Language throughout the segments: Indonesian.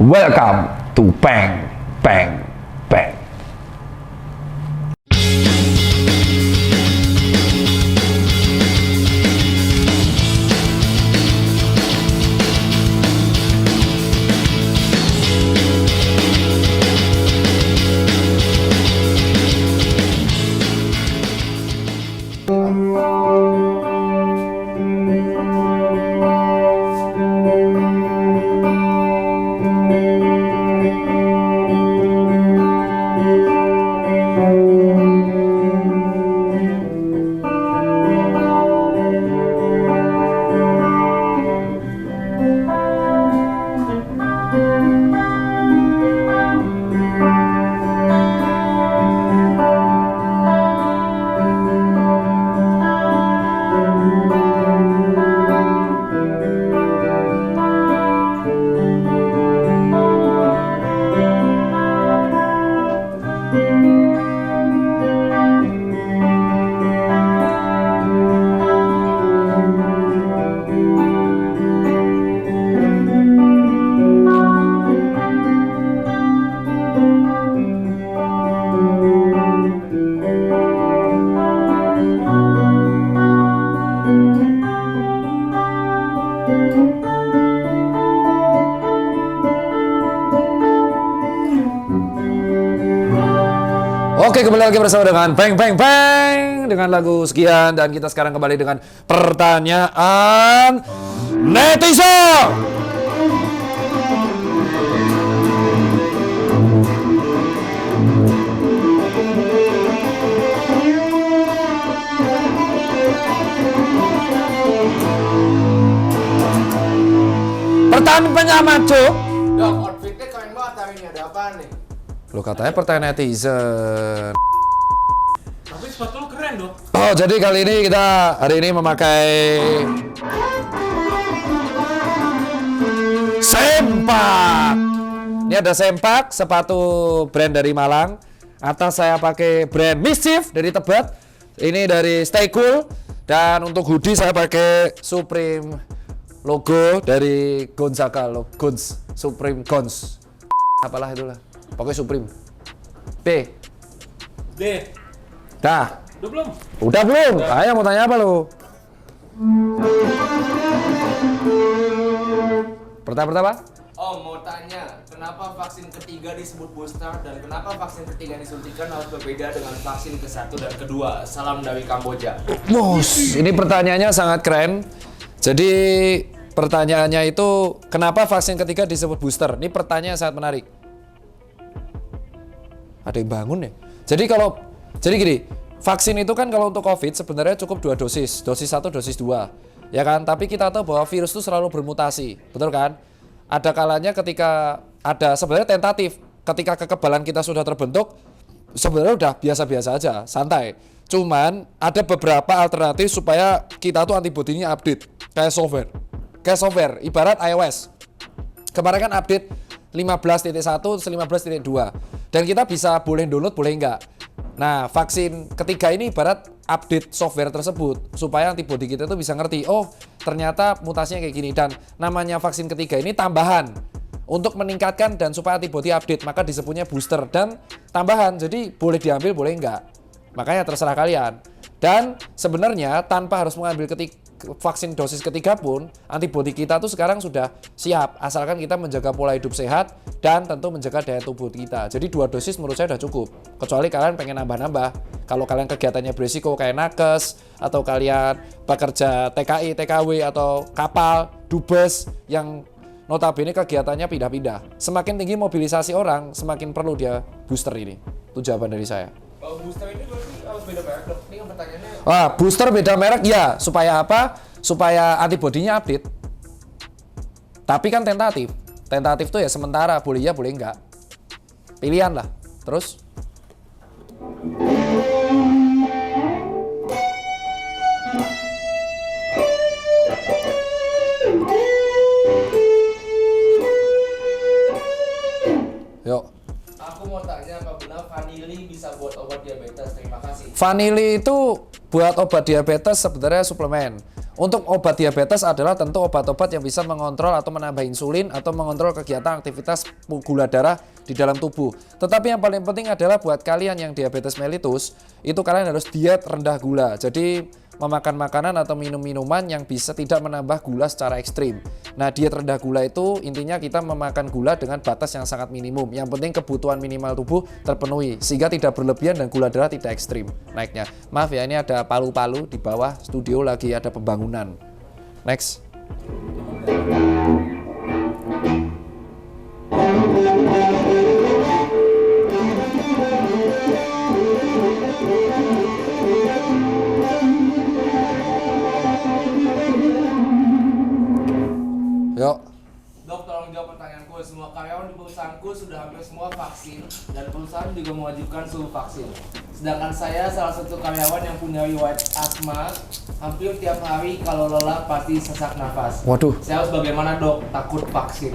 Welcome to Peng Peng Peng. Oke, kembali lagi bersama dengan Peng Peng Peng dengan lagu sekian, dan kita sekarang kembali dengan pertanyaan netizen. Pertanyaan penyamat, Cuk. Dok, outfitnya keren banget hari ini, ada apaan nih? Lo katanya pertanyaan netizen. Tapi sepatu lu keren, Dok. Oh, jadi kali ini kita hari ini memakai sempak. Ini ada sempak, sepatu brand dari Malang. Atas saya pakai brand Mischief dari Tebet. Ini dari Stay Cool. Dan untuk hoodie saya pakai Supreme logo dari Gonzaga, Gons, Supreme Gons. Apalah itulah. Pokoknya Supreme. B. D. Dah. Udah belum? Udah belum? Ayo mau tanya apa lo? Pertama-tama? Oh, mau tanya, kenapa vaksin ketiga disebut booster dan kenapa vaksin ketiga yang disuntikan harus berbeda dengan vaksin ke-1 dan kedua? Salam dari Kamboja. Bos, ini pertanyaannya sangat keren. Jadi pertanyaannya itu kenapa vaksin ketiga disebut booster? Ini pertanyaan sangat menarik. Ada yang bangun ya? Jadi gini, vaksin itu kan kalau untuk COVID sebenarnya cukup 2 dosis. Dosis 1, dosis 2. Ya kan? Tapi kita tahu bahwa virus itu selalu bermutasi. Betul kan? Ada kalanya ketika ada sebenarnya tentatif. Ketika kekebalan kita sudah terbentuk, sebenarnya udah biasa-biasa aja, santai. Cuman ada beberapa alternatif supaya kita tuh antibodinya update. Kayak software, ibarat iOS. Kemarin kan update 15.1, 15.2. Dan kita bisa boleh download, boleh enggak. Nah, vaksin ketiga ini ibarat update software tersebut supaya antibodi kita itu bisa ngerti, oh ternyata mutasinya kayak gini. Dan namanya vaksin ketiga ini tambahan untuk meningkatkan dan supaya antibodi update, maka disebutnya booster dan tambahan. Jadi boleh diambil, boleh enggak. Makanya terserah kalian. Dan sebenarnya tanpa harus mengambil vaksin dosis ketiga pun, antibodi kita tuh sekarang sudah siap, asalkan kita menjaga pola hidup sehat dan tentu menjaga daya tubuh kita. Jadi 2 dosis menurut saya udah cukup. Kecuali kalian pengen nambah-nambah. Kalau kalian kegiatannya berisiko kayak nakes, atau kalian bekerja TKI, TKW, atau kapal, dubes yang notabene kegiatannya pindah-pindah. Semakin tinggi mobilisasi orang, semakin perlu dia booster ini. Itu jawaban dari saya. Kalau booster ini berarti harus beda merek, Dok. Ini kan pertanyaannya. Wah, booster beda merek ya, supaya apa? Supaya antibodinya update. Tapi kan tentatif. Tentatif tuh ya sementara, boleh ya, boleh enggak. Pilihan lah. Terus yuk. Aku mau tanya, apa benar vanili bisa buat obat diabetes? Terima kasih. Vanili itu buat obat diabetes sebenarnya suplemen. Untuk obat diabetes adalah tentu obat-obat yang bisa mengontrol atau menambah insulin atau mengontrol kegiatan aktivitas gula darah di dalam tubuh. Tetapi yang paling penting adalah buat kalian yang diabetes mellitus, itu kalian harus diet rendah gula. Jadi memakan makanan atau minum-minuman yang bisa tidak menambah gula secara ekstrim. Nah, diet rendah gula itu intinya kita memakan gula dengan batas yang sangat minimum. Yang penting kebutuhan minimal tubuh terpenuhi sehingga tidak berlebihan dan gula darah tidak ekstrim naiknya. Maaf ya, ini ada palu-palu di bawah studio lagi ada pembangunan. Next. Yuk. Dok, tolong jawab pertanyaanku. Semua karyawan di perusahaanku sudah hampir semua vaksin dan perusahaan juga mewajibkan seluruh vaksin. Sedangkan saya salah satu karyawan yang punya riwayat asma. Hampir tiap hari kalau lelah pasti sesak nafas. Waduh. Saya harus bagaimana, Dok? Takut vaksin.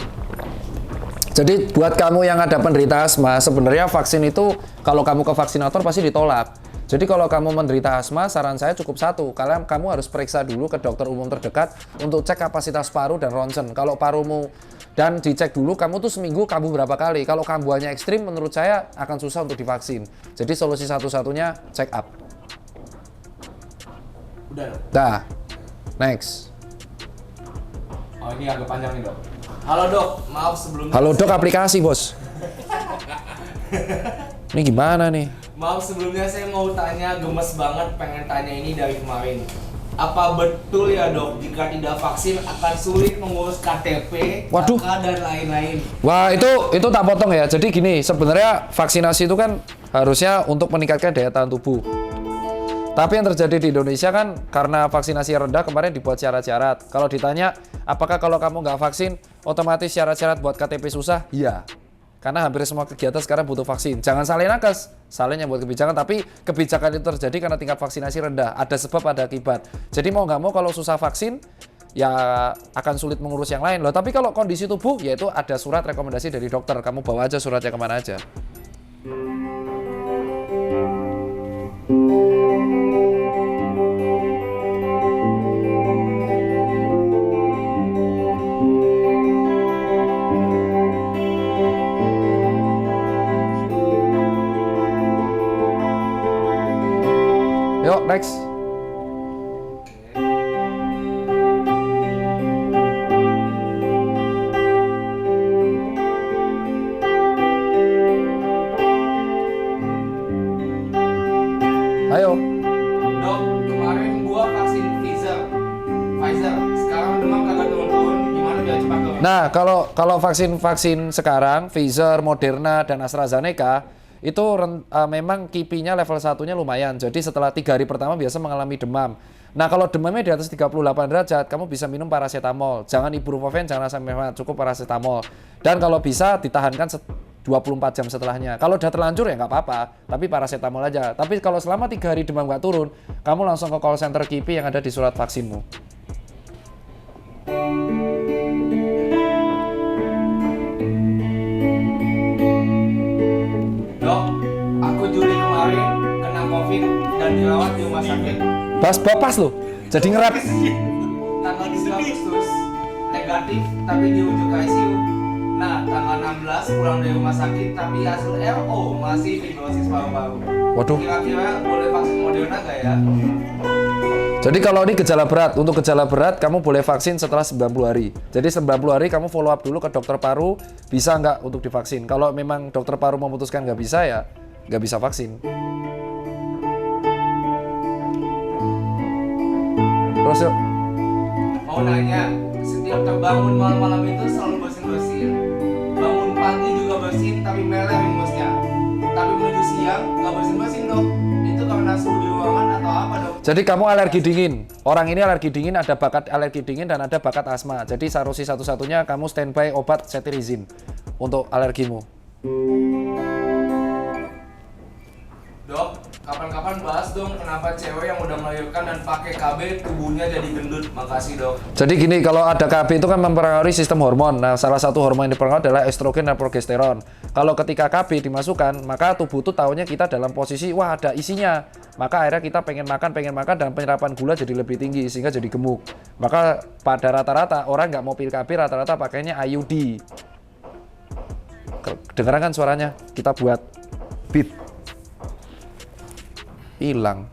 Jadi buat kamu yang ada penderita asma, sebenarnya vaksin itu kalau kamu ke vaksinator pasti ditolak. Jadi kalau kamu menderita asma, saran saya cukup satu. Kalian kamu harus periksa dulu ke dokter umum terdekat untuk cek kapasitas paru dan ronsen. Kalau parumu dan dicek dulu, kamu tuh seminggu kambuh berapa kali. Kalau kambuhannya ekstrim, menurut saya akan susah untuk divaksin. Jadi solusi satu-satunya check up. Udah, Dok. Dah, next. Oh, ini agak panjang nih, Dok. Halo, Dok. Maaf sebelumnya. Halo dok, aplikasi bos. Ini gimana nih? Maaf sebelumnya saya mau tanya, gemes banget pengen tanya ini dari kemarin. Apa betul ya, Dok, jika tidak vaksin akan sulit mengurus KTP, Waduh. KK, dan lain-lain? Wah, itu tak potong ya. Jadi gini, sebenarnya vaksinasi itu kan harusnya untuk meningkatkan daya tahan tubuh. Tapi yang terjadi di Indonesia kan karena vaksinasi rendah kemarin dibuat syarat-syarat. Kalau ditanya, apakah kalau kamu nggak vaksin, otomatis syarat-syarat buat KTP susah? Iya. Karena hampir semua kegiatan sekarang butuh vaksin. Jangan salin nakes, salin yang buat kebijakan, tapi kebijakan itu terjadi karena tingkat vaksinasi rendah. Ada sebab, ada akibat. Jadi mau nggak mau kalau susah vaksin, ya akan sulit mengurus yang lain loh. Tapi kalau kondisi tubuh, yaitu ada surat rekomendasi dari dokter. Kamu bawa aja suratnya kemana aja. Yuk, next. Ayo. Dok, kemarin gua vaksin Pfizer. Sekarang demam kagak turun-turun. Gimana biar cepat, Dok? Nah, kalau vaksin sekarang, Pfizer, Moderna, dan AstraZeneca, itu memang KIPI-nya level 1-nya lumayan. Jadi setelah 3 hari pertama biasa mengalami demam. Nah, kalau demamnya di atas 38 derajat, kamu bisa minum paracetamol. Jangan ibuprofen, jangan asam mefat, cukup paracetamol. Dan kalau bisa ditahankan 24 jam setelahnya. Kalau udah terlanjur ya nggak apa-apa, tapi paracetamol aja. Tapi kalau selama 3 hari demam nggak turun, kamu langsung ke call center KIPI yang ada di surat vaksinmu. Dok, aku Juli kemarin kena COVID dan dirawat di rumah sakit. Pas loh, jadi ngerap. Tanggal 2 Agustus negatif tapi dirujuk ke ICU. Nah, tanggal 16 pulang dari rumah sakit tapi hasil RO masih fibrosis paru-paru. Waduh. Kira-kira boleh vaksin Moderna nggak ya? Jadi kalau ini gejala berat, untuk gejala berat kamu boleh vaksin setelah 90 hari. Jadi 90 hari kamu follow up dulu ke dokter paru, bisa nggak untuk divaksin. Kalau memang dokter paru memutuskan nggak bisa ya, nggak bisa vaksin. Terus yuk. Mau nanya, setiap terbangun malam-malam itu selalu bersin-bersin. Bangun pagi juga bersin tapi meleleh ingusnya. Tapi menuju siang nggak bersin-bersin, Dok. Itu karena suhu di ruangan atau apa, Dok? Jadi kamu alergi dingin. Orang ini alergi dingin, ada bakat alergi dingin dan ada bakat asma. Jadi solusi satu-satunya kamu standby obat cetirizine untuk alergimu. Dok, kapan-kapan bahas dong kenapa cewek yang udah melahirkan dan pakai KB tubuhnya jadi gendut. Makasih dok. Jadi gini, kalau ada KB itu kan mempengaruhi sistem hormon. Nah, salah satu hormon yang dipengaruhi adalah estrogen dan progesteron. Kalau ketika KB dimasukkan, maka tubuh tuh taunya kita dalam posisi wah ada isinya. Maka akhirnya kita pengen makan dan penyerapan gula jadi lebih tinggi sehingga jadi gemuk. Maka pada rata-rata orang nggak mau pil KB rata-rata pakainya IUD. Dengarkan kan suaranya? Kita buat beat. Hilang.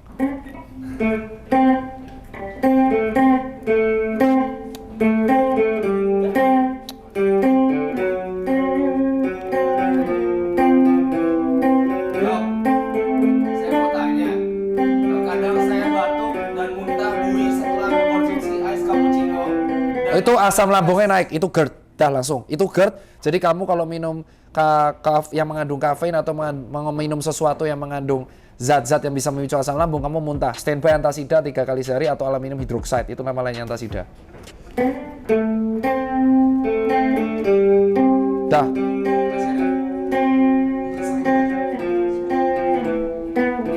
Itu asam lambungnya naik, itu GERD, dah langsung. Itu GERD. Jadi kamu kalau minum yang mengandung kafein atau minum sesuatu yang mengandung zat-zat yang bisa memicu asam lambung, kamu muntah. Standby antasida 3 kali sehari atau aluminium hidroksida, itu nama lainnya antasida. Dah.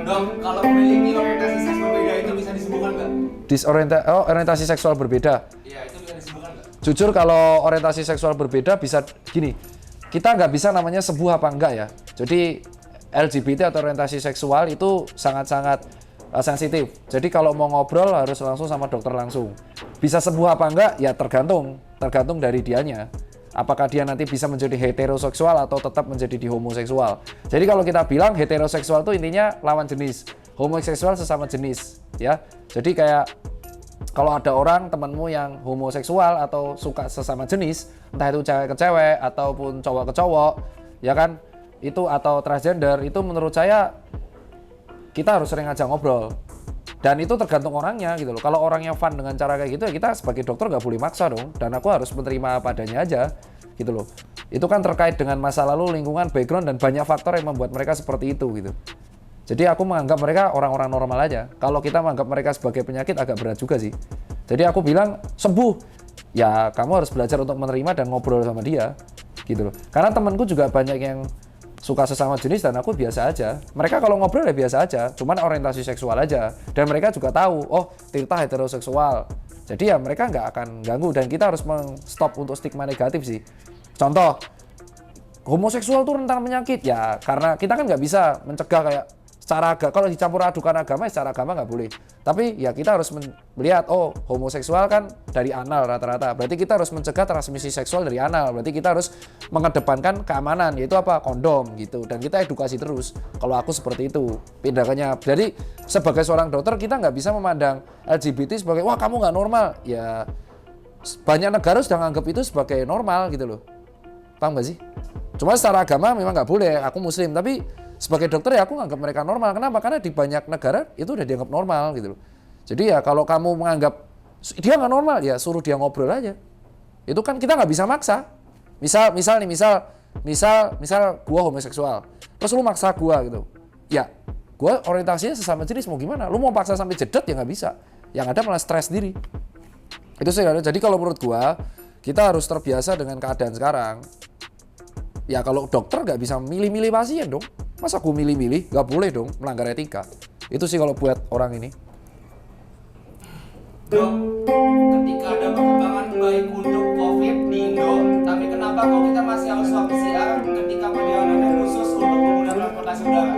Dok, kalau memiliki orientasi seks berbeda itu bisa disembuhkan nggak? Orientasi seksual berbeda. Iya, itu bisa disembuhkan nggak? Jujur kalau orientasi seksual berbeda bisa gini, kita nggak bisa namanya sembuh apa enggak ya. Jadi LGBT atau orientasi seksual itu sangat-sangat sensitif. Jadi kalau mau ngobrol harus langsung sama dokter langsung. Bisa sembuh apa enggak ya tergantung dari dianya. Apakah dia nanti bisa menjadi heteroseksual atau tetap menjadi di homoseksual. Jadi kalau kita bilang heteroseksual itu intinya lawan jenis, homoseksual sesama jenis ya. Jadi kayak kalau ada orang temanmu yang homoseksual atau suka sesama jenis, entah itu cewek ke cewek ataupun cowok ke cowok, ya kan, itu atau transgender, itu menurut saya kita harus sering ajak ngobrol. Dan itu tergantung orangnya gitu loh. Kalau orangnya fun dengan cara kayak gitu ya kita sebagai dokter nggak boleh maksa dong. Dan aku harus menerima padanya aja gitu loh. Itu kan terkait dengan masa lalu, lingkungan, background dan banyak faktor yang membuat mereka seperti itu gitu. Jadi aku menganggap mereka orang-orang normal aja. Kalau kita menganggap mereka sebagai penyakit agak berat juga sih. Jadi aku bilang sembuh. Ya kamu harus belajar untuk menerima dan ngobrol sama dia gitu loh. Karena temanku juga banyak yang suka sesama jenis dan aku biasa aja. Mereka kalau ngobrol ya biasa aja, cuman orientasi seksual aja. Dan mereka juga tahu, oh Tirta heteroseksual. Jadi ya mereka nggak akan ganggu dan kita harus stop untuk stigma negatif sih. Contoh, homoseksual tuh rentan penyakit ya karena kita kan nggak bisa mencegah kayak secara kalau dicampur adukan agama secara agama nggak boleh. Tapi ya kita harus melihat oh homoseksual kan dari anal rata-rata. Berarti kita harus mencegah transmisi seksual dari anal. Berarti kita harus mengedepankan keamanan yaitu apa kondom gitu. Dan kita edukasi terus. Kalau aku seperti itu tindakannya. Jadi sebagai seorang dokter kita nggak bisa memandang LGBT sebagai wah kamu nggak normal. Ya banyak negara sudah menganggap itu sebagai normal gitu loh. Paham nggak sih? Cuma secara agama memang nggak boleh. Aku muslim tapi sebagai dokter ya aku nganggap mereka normal. Kenapa? Karena di banyak negara itu udah dianggap normal gitu loh. Jadi ya kalau kamu menganggap dia nggak normal ya suruh dia ngobrol aja. Itu kan kita nggak bisa maksa. Misal gua homoseksual. Terus lu maksa gua gitu. Ya gua orientasinya sesama jenis mau gimana? Lu mau paksa sampai jedet ya nggak bisa. Yang ada malah stres sendiri. Itu sih. Jadi kalau menurut gua kita harus terbiasa dengan keadaan sekarang. Ya kalau dokter nggak bisa milih-milih pasien dong. Masa aku milih-milih? Gak boleh dong, melanggar etika. Itu sih kalau buat orang ini. Dok, ketika ada perkembangan baik untuk COVID di Indo, tapi kenapa kok kita masih harus swab PCR ketika perjalanannya khusus untuk menggunakan transportasi udara?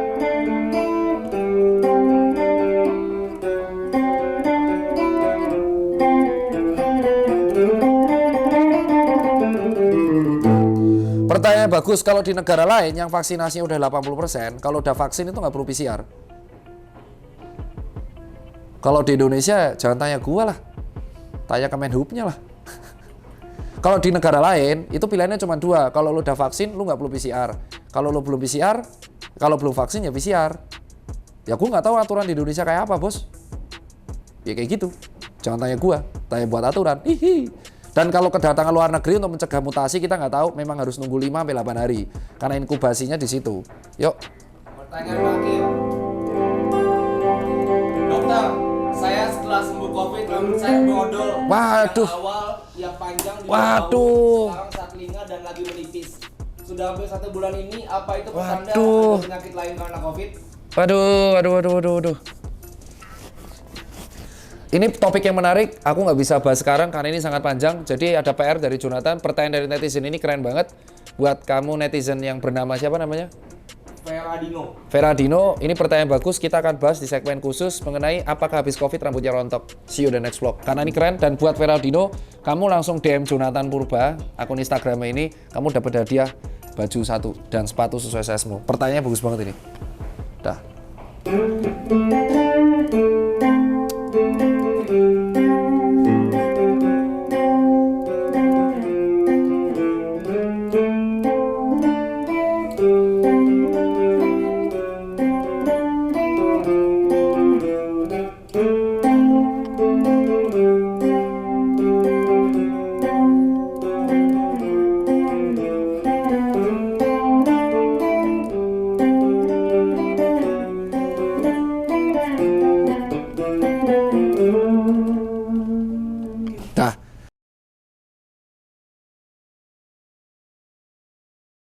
Pertanyaan bagus, kalau di negara lain yang vaksinasinya udah 80%, kalau udah vaksin itu nggak perlu PCR. Kalau di Indonesia, jangan tanya gua lah. Tanya Kemenhubnya lah. Kalau di negara lain, itu pilihannya cuma 2. Kalau lu udah vaksin, lu nggak perlu PCR. Kalau lu belum PCR, kalau belum vaksin ya PCR. Ya gua nggak tahu aturan di Indonesia kayak apa, bos. Ya kayak gitu. Jangan tanya gua, tanya buat aturan. Hihi. Dan kalau kedatangan luar negeri untuk mencegah mutasi kita nggak tahu, memang harus nunggu 5-8 hari karena inkubasinya di situ. Yuk. Pertanyaan terakhir. Dokter, saya setelah sembuh COVID rambut saya berodol. Waduh. Yang awal yang panjang di Waduh. sekarang saat telinga dan lagi menipis. Sudah hampir 1 bulan ini, apa itu pertanda Waduh. ada penyakit lain karena COVID? Waduh. Ini topik yang menarik, aku nggak bisa bahas sekarang karena ini sangat panjang. Jadi ada PR dari Jonathan, pertanyaan dari netizen ini keren banget. Buat kamu netizen yang bernama siapa namanya? Veradino, ini pertanyaan bagus. Kita akan bahas di segmen khusus mengenai apakah habis COVID rambutnya rontok. See you the next vlog. Karena ini keren, dan buat Veradino, kamu langsung DM Jonathan Purba, akun Instagramnya ini, kamu dapat hadiah baju 1 dan sepatu sesuai size-mu. Pertanyaannya bagus banget ini. Dah.